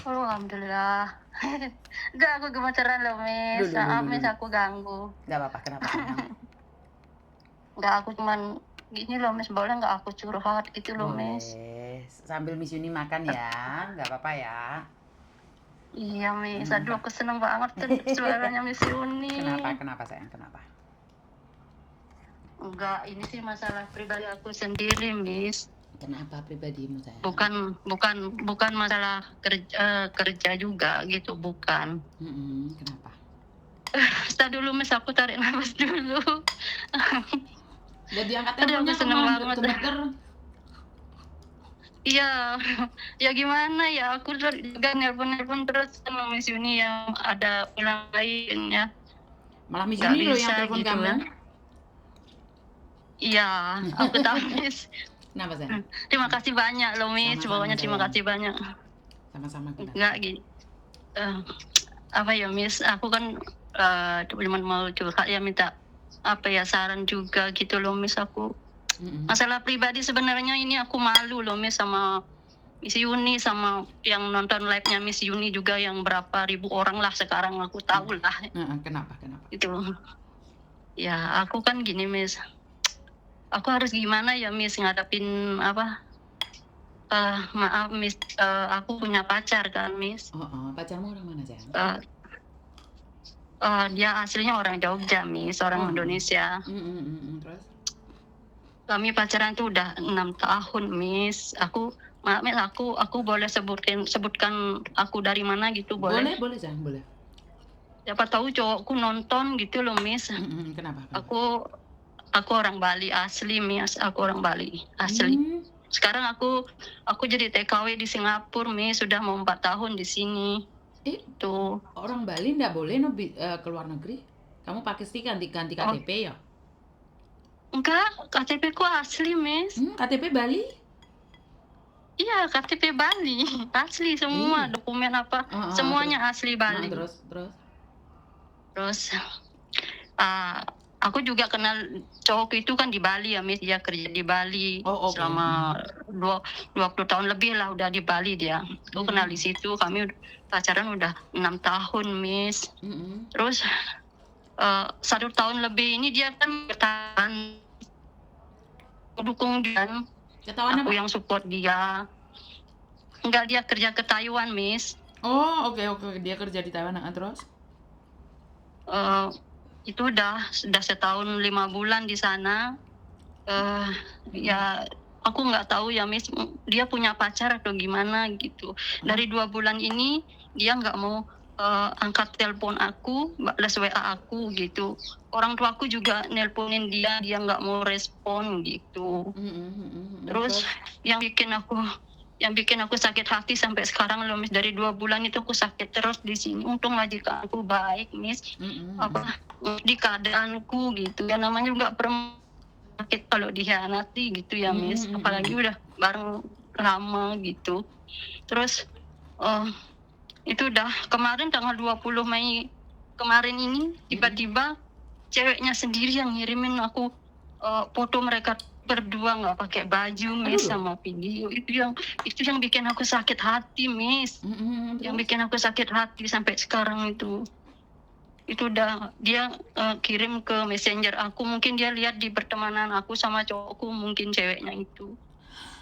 Oh, alhamdulillah. Enggak, aku gemeteran loh, Duh, Miss. duh, duh, Maaf, duh, Miss, duh. aku ganggu. Nggak apa-apa, kenapa sayang? Enggak, aku cuman gini loh, Miss, boleh nggak aku curhat gitu loh, Miss? Boleh. Sambil Miss Yuni makan ya, nggak apa-apa ya. Iya, Miss. Aduh, Hmm. aku seneng banget tuh suaranya Miss Yuni. Kenapa sayang, kenapa? Enggak, ini sih masalah pribadi aku sendiri, Miss. Kenapa pribadimu sayang? Bukan masalah kerja juga gitu, bukan. Kenapa? Stop dulu, Miss, aku tarik nafas dulu. Udah diangkat Aduh, aku teleponnya kok seneng malah banget. gemeter. Iya, ya gimana ya, aku juga nelpon terus sama Miss Yuni yang ada bilang lain ya, Malah Miss nggak Yuni loh yang bisa telepon gitu kamu. ya. Iya, aku tahu Miss. Kenapa sayang? Terima kasih banyak loh Miss, Sama-sama pokoknya terima sayang. kasih banyak. Sama-sama kenapa? Nggak gini, eh, apa ya Miss, aku kan cuma mau curhat ya, minta apa ya saran juga gitu loh Miss. Aku masalah pribadi sebenarnya ini aku malu loh Miss sama Miss Yuni, sama yang nonton live-nya Miss Yuni juga yang berapa ribu orang lah sekarang, aku tahu lah. Kenapa? Itu. Ya, aku kan gini Miss. Aku harus gimana ya Miss ngadapin apa? Maaf Miss, aku punya pacar kan Miss. Pacarmu orang mana sayang? Dia aslinya orang Jogja Miss, orang Indonesia. Terus? Kami pacaran tuh udah 6 tahun Miss. Maaf Miss, aku boleh sebutkan aku dari mana gitu, boleh? Boleh sayang, boleh. Siapa tahu cowokku nonton gitu loh Miss. Kenapa? Aku orang Bali asli Miss, aku orang Bali asli. Sekarang aku jadi TKW di Singapura Miss, sudah mau 4 tahun di sini. Tuh. Orang Bali nggak boleh ke luar negeri? Kamu pasti ganti KTP ya? Enggak, KTP ku asli Miss. KTP Bali? Iya, KTP Bali asli semua, dokumen apa semuanya asli Bali. Terus aku juga kenal cowok itu kan di Bali ya Miss, dia kerja di Bali selama 20 tahun lebih lah udah di Bali dia. Aku kenal di situ, kami pacaran udah 6 tahun Miss. Terus 1 tahun lebih ini dia kan bertahan, dukung dia, aku yang support dia. Enggak, dia kerja ke Taiwan Miss. Oke, dia kerja di Taiwan. Terus? Itu udah 1 tahun 5 bulan di sana. Ya aku nggak tahu ya Miss, dia punya pacar atau gimana gitu. Dari 2 bulan ini dia nggak mau angkat telepon aku, balas WA aku gitu. Orang tua aku juga nelponin dia nggak mau respon gitu. Terus yang bikin aku sakit hati sampai sekarang loh Miss, dari 2 bulan itu aku sakit terus di sini. Untung majikan aku baik Miss, di keadaanku gitu ya, namanya juga perempuan sakit kalau dikhianati gitu ya Miss, apalagi udah bareng lama gitu. Terus itu udah kemarin tanggal 20 Mei kemarin ini tiba-tiba ceweknya sendiri yang ngirimin aku foto mereka berdua nggak pakai baju Miss, sama video. Itu yang bikin aku sakit hati Miss. Yang bikin aku sakit hati sampai sekarang itu udah dia kirim ke messenger aku, mungkin dia lihat di pertemanan aku sama cowokku, mungkin ceweknya itu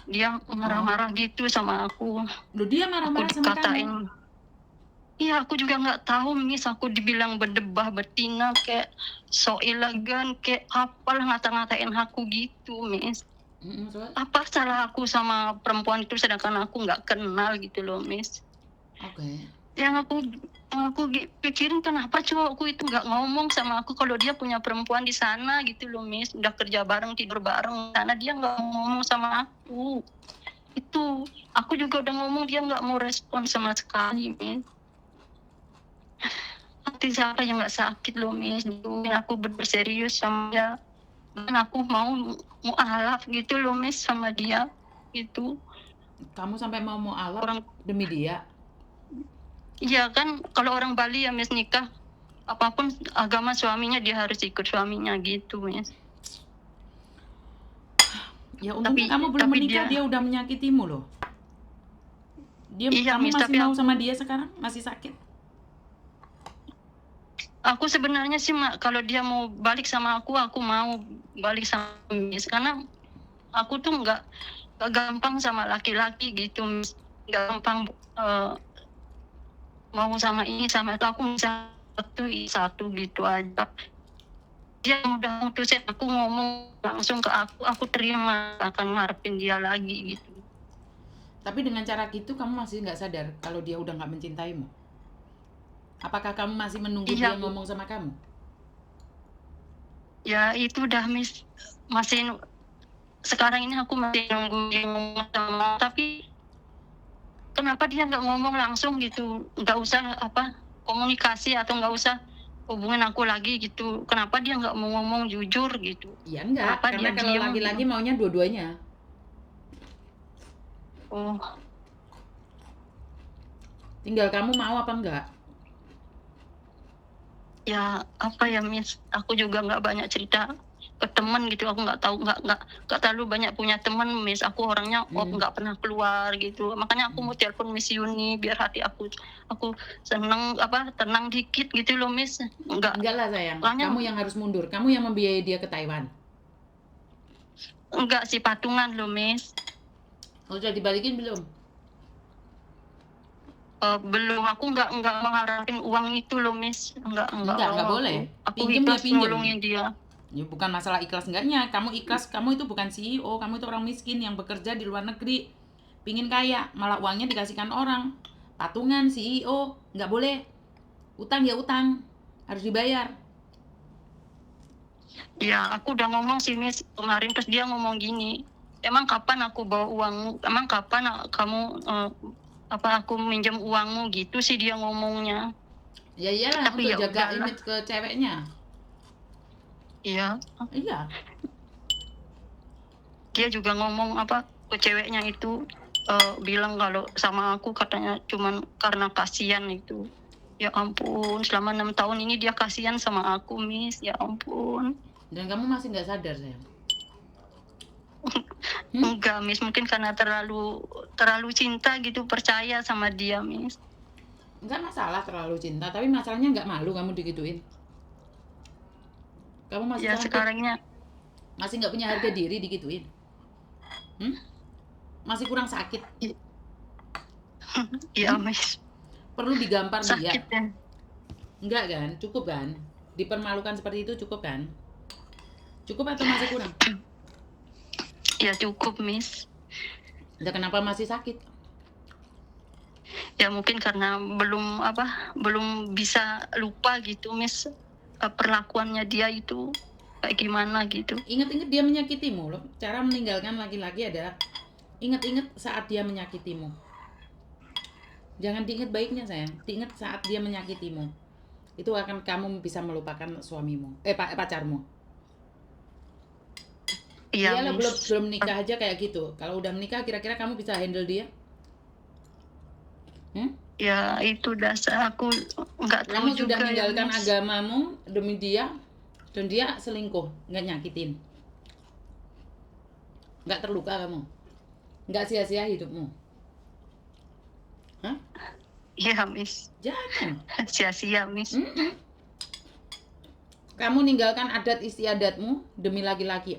dia marah-marah gitu sama aku. Dia marah-marah sama kamu? Iya, aku juga nggak tahu Miss, aku dibilang berdebah betina, kayak so elegan, kayak apalah ngata-ngatain aku gitu Miss. Apa salah aku sama perempuan itu sedangkan aku nggak kenal gitu loh Miss. Yang aku pikirin, kenapa cowokku itu nggak ngomong sama aku kalau dia punya perempuan di sana gitu loh Miss, udah kerja bareng, tidur bareng sana, dia nggak ngomong sama aku. Itu aku juga udah ngomong, dia nggak mau respon sama sekali Miss. Hati siapa yang nggak sakit loh Miss, aku berserius sama dia, dan aku mau mualaf gitu loh Miss sama dia itu. Kamu sampai mau mualaf demi dia? Iya kan, kalau orang Bali ya Miss, nikah apapun agama suaminya dia harus ikut suaminya gitu Miss. Ya untungnya kamu belum menikah, dia udah menyakitimu loh. Iya, Kamu Miss, masih tapi mau sama dia sekarang? Masih sakit? aku sebenarnya sih kalau dia mau balik sama aku mau balik sama Miss, karena aku tuh nggak gampang sama laki-laki gitu, Miss. Nggak gampang mau sama ini sama itu, aku bisa satu gitu aja. Dia udah mutusin aku, ngomong langsung ke aku terima, akan ngarepin dia lagi gitu. Tapi dengan cara gitu kamu masih nggak sadar kalau dia udah nggak mencintaimu? Apakah kamu masih menunggu Iya, dia ngomong sama kamu? ya itu udah Miss, masih sekarang ini aku masih nunggu dia ngomong sama, tapi kenapa dia nggak ngomong langsung gitu, nggak usah komunikasi atau nggak usah hubungin aku lagi gitu, kenapa dia nggak mau ngomong jujur gitu, Ya enggak, kenapa karena dia kalau diam laki-laki gitu. maunya dua-duanya. Oh Tinggal kamu mau apa enggak. ya, apa ya Miss, aku juga nggak banyak cerita ke teman gitu, aku nggak tahu, nggak terlalu banyak punya teman Miss, aku orangnya nggak pernah keluar gitu, makanya aku mau telepon Miss Yuni biar hati aku seneng, tenang dikit gitu loh Miss. Enggak lah sayang, Soalnya kamu yang harus mundur. Kamu yang membiayai dia ke Taiwan. enggak sih, patungan loh Miss. Udah dibalikin belum? Belum, aku nggak mengharapin uang itu loh Miss, nggak Enggak mau, boleh. aku Pinjem ya ikhlas pinjem. nolongin dia. Ya bukan masalah ikhlas enggaknya. Kamu ikhlas, kamu itu bukan CEO, kamu itu orang miskin yang bekerja di luar negeri. Pingin kaya, malah uangnya dikasihkan orang. Patungan CEO, nggak boleh. Utang ya utang, harus dibayar. Ya, aku udah ngomong sih Miss kemarin, terus dia ngomong gini, emang kapan aku bawa uangmu, emang kapan kamu aku minjem uangmu, gitu sih dia ngomongnya. Ya iyalah, Tapi untuk ya jaga udahlah. image ke ceweknya. Iya, Iya. dia juga ngomong ke ceweknya itu, bilang kalau sama aku katanya cuman karena kasihan itu. Ya ampun, selama 6 tahun ini dia kasihan sama aku Miss, ya ampun. Dan kamu masih nggak sadar sayang. Enggak Miss, mungkin karena terlalu cinta gitu, percaya sama dia Miss. Nggak masalah terlalu cinta, tapi masalahnya nggak malu kamu digituin. Kamu masih Ya sakit, sekarangnya, masih nggak punya harga diri digituin. Masih kurang sakit. ya Miss, Perlu digampar dia. sakit ya. Enggak kan? Cukup kan? Dipermalukan seperti itu cukup kan? Cukup atau masih kurang? Ya cukup Miss. Udah kenapa masih sakit? Ya mungkin karena belum bisa lupa gitu Miss, perlakuannya dia itu kayak gimana gitu. Ingat-ingat dia menyakitimu loh. Cara meninggalkan laki-laki adalah ingat-ingat saat dia menyakitimu. Jangan diingat baiknya sayang, diingat saat dia menyakitimu. Itu akan kamu bisa melupakan suamimu, pacarmu. Iya Iyalah, Miss. belum nikah aja kayak gitu. Kalau udah menikah kira-kira kamu bisa handle dia? Ya itu dasar aku nggak tahu Kamu juga sudah meninggalkan ya Miss. agamamu demi dia, dan dia selingkuh, nggak nyakitin. Nggak terluka kamu, nggak sia-sia hidupmu. Iya Miss. Jangan. Sia-sia Miss. Kamu meninggalkan adat istiadatmu demi laki-laki,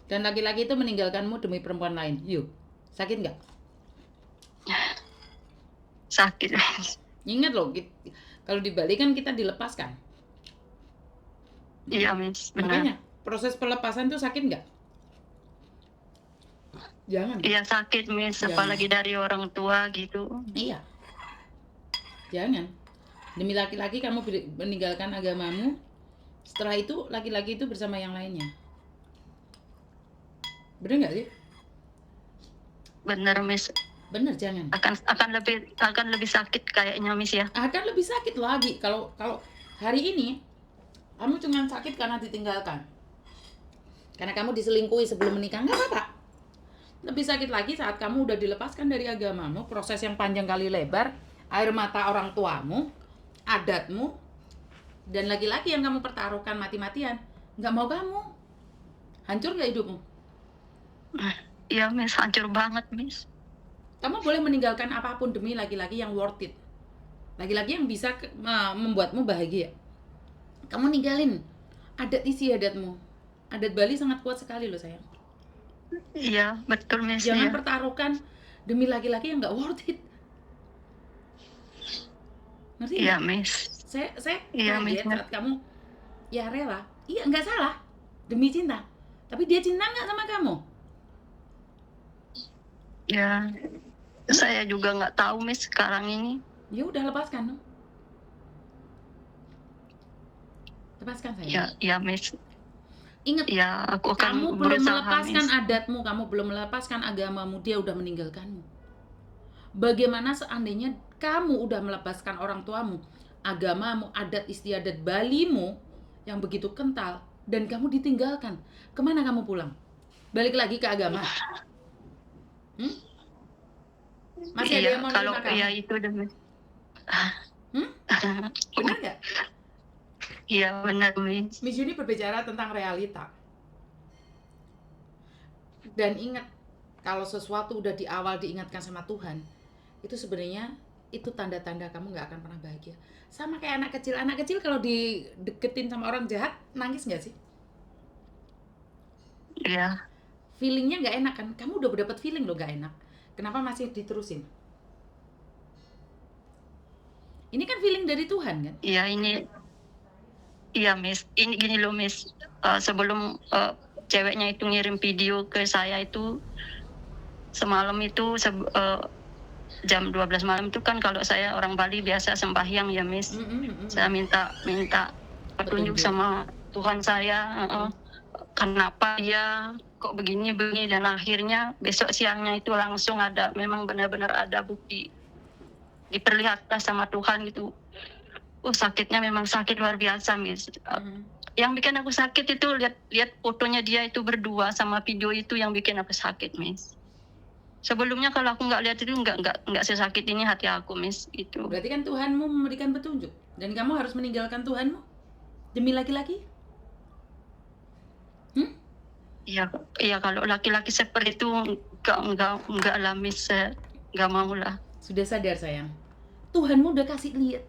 dan laki-laki itu meninggalkanmu demi perempuan lain. Yuk, sakit nggak? Sakit Miss. Ingat loh, kalau dibalikan kita dilepaskan. Iya Miss, benar. Makanya proses pelepasan itu sakit nggak? Jangan. Iya sakit Miss, Jangan. apalagi dari orang tua gitu. Iya. Jangan. Demi laki-laki kamu meninggalkan agamamu. Setelah itu laki-laki itu bersama yang lainnya. Bener nggak sih? Benar Miss. Bener, jangan. Akan lebih sakit kayaknya Miss ya. Akan lebih sakit lagi kalau hari ini kamu cuma sakit karena ditinggalkan. Karena kamu diselingkuhi sebelum menikah, nggak apa-apa. Lebih sakit lagi saat kamu udah dilepaskan dari agamamu, proses yang panjang kali lebar, air mata orang tuamu, adatmu, dan laki-laki yang kamu pertaruhkan mati-matian, nggak mau kamu. Hancur nggak hidupmu? Iya Miss, hancur banget Miss. Kamu boleh meninggalkan apapun demi laki-laki yang worth it. Laki-laki yang bisa membuatmu bahagia. Kamu ninggalin adat istiadatmu. Adat Bali sangat kuat sekali loh sayang. Iya, betul Miss. Jangan Iya. pertaruhkan demi laki-laki yang nggak worth it. Ngerti Iya, nggak? Miss. Saya Iya, kaget Miss. saat kamu ya rela. Iya, nggak salah. Demi cinta. Tapi dia cinta nggak sama kamu? Ya, saya juga nggak tahu Miss sekarang ini. Ya udah lepaskan. Lepaskan sayang. Ya, ya Miss. Ingat, Ya, aku akan kamu belum berusaha, melepaskan Miss. adatmu, kamu belum melepaskan agamamu, dia udah meninggalkanmu. Bagaimana seandainya kamu udah melepaskan orang tuamu, agamamu, adat istiadat Balimu yang begitu kental, dan kamu ditinggalkan? Kemana kamu pulang? Balik lagi ke agama? Masih ada Iya, yang mau kalau nerima kamu? ya itu deh Miss. Benar nggak? Iya, benar Miss. Miss Yuni berbicara tentang realita. Dan ingat, kalau sesuatu udah di awal diingatkan sama Tuhan, itu sebenarnya itu tanda-tanda kamu nggak akan pernah bahagia. Sama kayak anak kecil. Anak kecil kalau dideketin sama orang jahat, nangis nggak sih? Iya. Feelingnya nggak enak kan? Kamu udah dapat feeling loh nggak enak. Kenapa masih diterusin? Ini kan feeling dari Tuhan kan? Iya, ini. Iya Miss. Ini gini loh Miss. Sebelum ceweknya itu ngirim video ke saya itu, semalam itu jam 12 malam itu kan, kalau saya orang Bali biasa sembahyang ya Miss. Saya minta petunjuk sama Tuhan saya, kenapa dia kok begini, dan akhirnya besok siangnya itu langsung ada, memang benar-benar ada bukti, diperlihatkan sama Tuhan gitu. Sakitnya memang sakit luar biasa Miss. Yang bikin aku sakit itu lihat fotonya dia itu berdua sama video itu yang bikin aku sakit Miss. Sebelumnya kalau aku nggak lihat itu nggak sesakit ini hati aku Miss itu. Berarti kan Tuhanmu memberikan petunjuk dan kamu harus meninggalkan Tuhanmu demi laki-laki? Iya, kalau laki-laki seperti itu nggak lah Miss, nggak mau lah. Sudah sadar sayang, Tuhanmu udah kasih lihat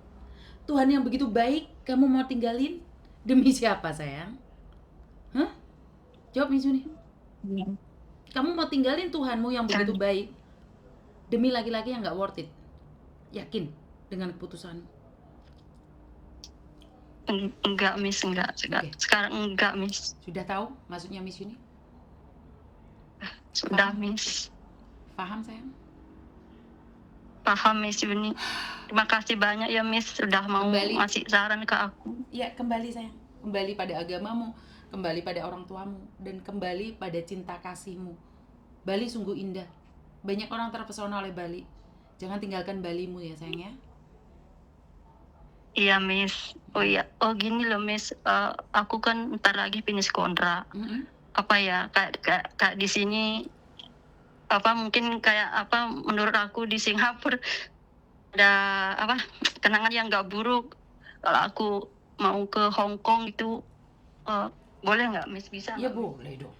Tuhan yang begitu baik, kamu mau tinggalin demi siapa sayang? Jawab Miss Yuni. Kamu mau tinggalin Tuhanmu yang begitu baik demi laki-laki yang nggak worth it? Yakin dengan keputusanmu? Enggak Miss, enggak. Oke. Sekarang enggak Miss. Sudah tahu maksudnya Miss Yuni? Sudah Paham? Miss. Paham sayang? Paham Miss Yuni. Terima kasih banyak ya Miss sudah mau Kembali. ngasih saran ke aku. Iya, kembali sayang. Kembali pada agamamu, kembali pada orang tuamu, dan kembali pada cinta kasihmu. Bali sungguh indah. Banyak orang terpesona oleh Bali. Jangan tinggalkan Balimu ya sayang ya. Iya Miss. Oh iya. Oh gini loh Miss. Aku kan ntar lagi finish kontrak. Apa ya, kayak di sini, mungkin kayak menurut aku di Singapura ada kenangan yang nggak buruk. Kalau aku mau ke Hong Kong itu, boleh nggak Miss, bisa? Ya boleh dong.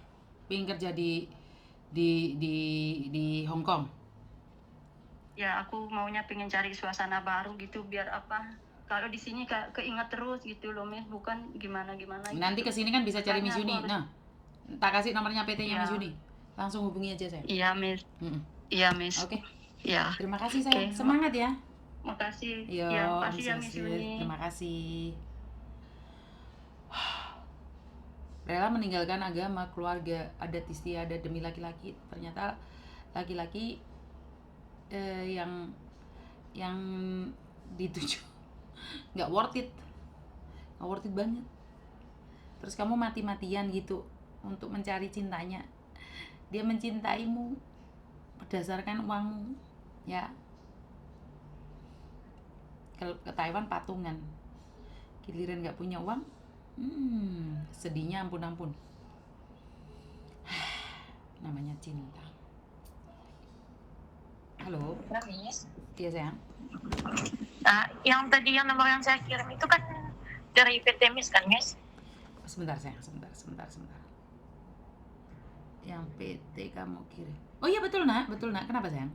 Pengen kerja di Hong Kong. Ya aku maunya pengen cari suasana baru gitu, biar kalau di sini keinget terus gitu loh Miss, bukan gimana gitu. Nanti kesini kan bisa cari Miss Yuni. Nah, tak kasih nomornya PT-nya Iya. Miss Yuni. Langsung hubungi aja saya. Iya Miss. Iya Miss. Oke. Iya. Terima kasih saya. Oke. Semangat ya. Makasih. Yo, Ya, makasih ya Miss Yuni. Terima kasih. Rela meninggalkan agama, keluarga, adat istiadat demi laki-laki. Ternyata laki-laki yang dituju nggak worth it banget. Terus kamu mati-matian gitu untuk mencari cintanya. Dia mencintaimu berdasarkan uangmu, ya. Kalau ke Taiwan patungan, giliran nggak punya uang, sedihnya ampun-ampun. Namanya cinta. Halo. Miss. Iya sayang. Yang tadi yang nomor yang saya kirim itu kan dari PT Miss kan Miss? Sebentar sayang, sebentar. Yang PT kamu kirim. Oh iya betul nak. Kenapa sayang?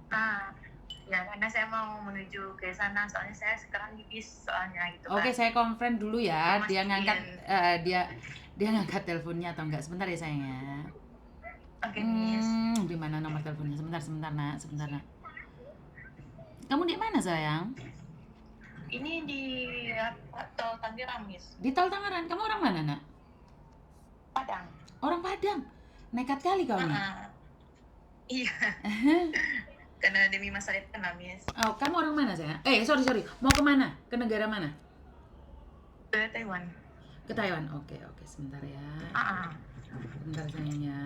Ya karena saya mau menuju ke sana, soalnya saya sekarang di bis soalnya gitu Oke, kan. saya konframe dulu ya. Dia Mastiin. ngangkat dia ngangkat teleponnya atau enggak? Sebentar ya sayang ya. Oke, Miss. Di mana nomor teleponnya? Sebentar nak. Kamu di mana sayang? Ini di Tol Tangerang, Miss. Di Tol Tangerang. Kamu orang mana nak? Padang. Orang Padang. Nekat kali kau nih. Iya. Karena demi masa depan lah, Miss. Oh, kamu orang mana sayang? Sorry. Mau ke mana? Ke negara mana? Ke Taiwan. Ke Taiwan. Oke. Sebentar ya. Sebentar sayang ya.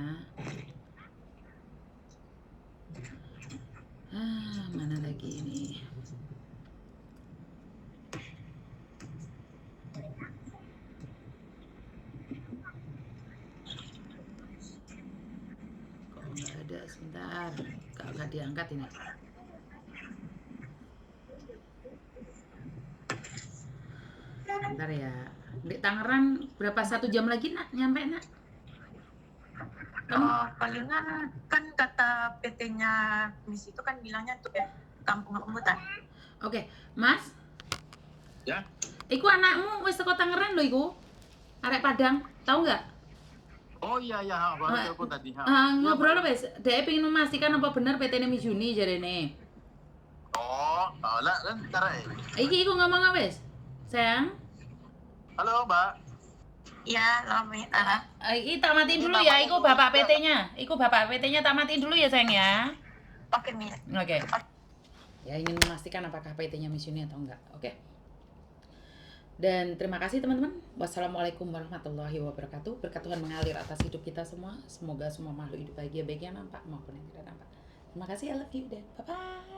Mana lagi ini? Kok nggak ada? Sebentar. Kok nggak diangkat ini? Sebentar ya. Di Tangerang berapa 1 jam lagi nak nyampe nak? Palingan kan kata PT-nya Miss itu kan bilangnya tuh ya kampung rambutan. Oke, Mas. Ya. Iku anakmu wis teko Tangerang lho iku. Arek Padang, tahu nggak? Oh iya, baru telepon tadi. Ngobrol wis, dhek pengen memastikan apa bener PT-ne Mijuni jarene. Oh, lah ntar Iki iku ngomong wis. Sayang. Halo, Mbak. Iya, lama. Iki tak matiin dulu ya, iku bapak PT-nya. Iku bapak PT-nya tak matiin dulu ya, sayang ya. Oke, Miss. Oke. Ya ingin memastikan apakah PT-nya Mijuni atau enggak. Oke. Dan terima kasih teman-teman. Wassalamualaikum warahmatullahi wabarakatuh. Berkat Tuhan mengalir atas hidup kita semua. Semoga semua makhluk hidup bahagia, baik yang nampak maupun yang tidak nampak. Terima kasih, I love you dan bye-bye.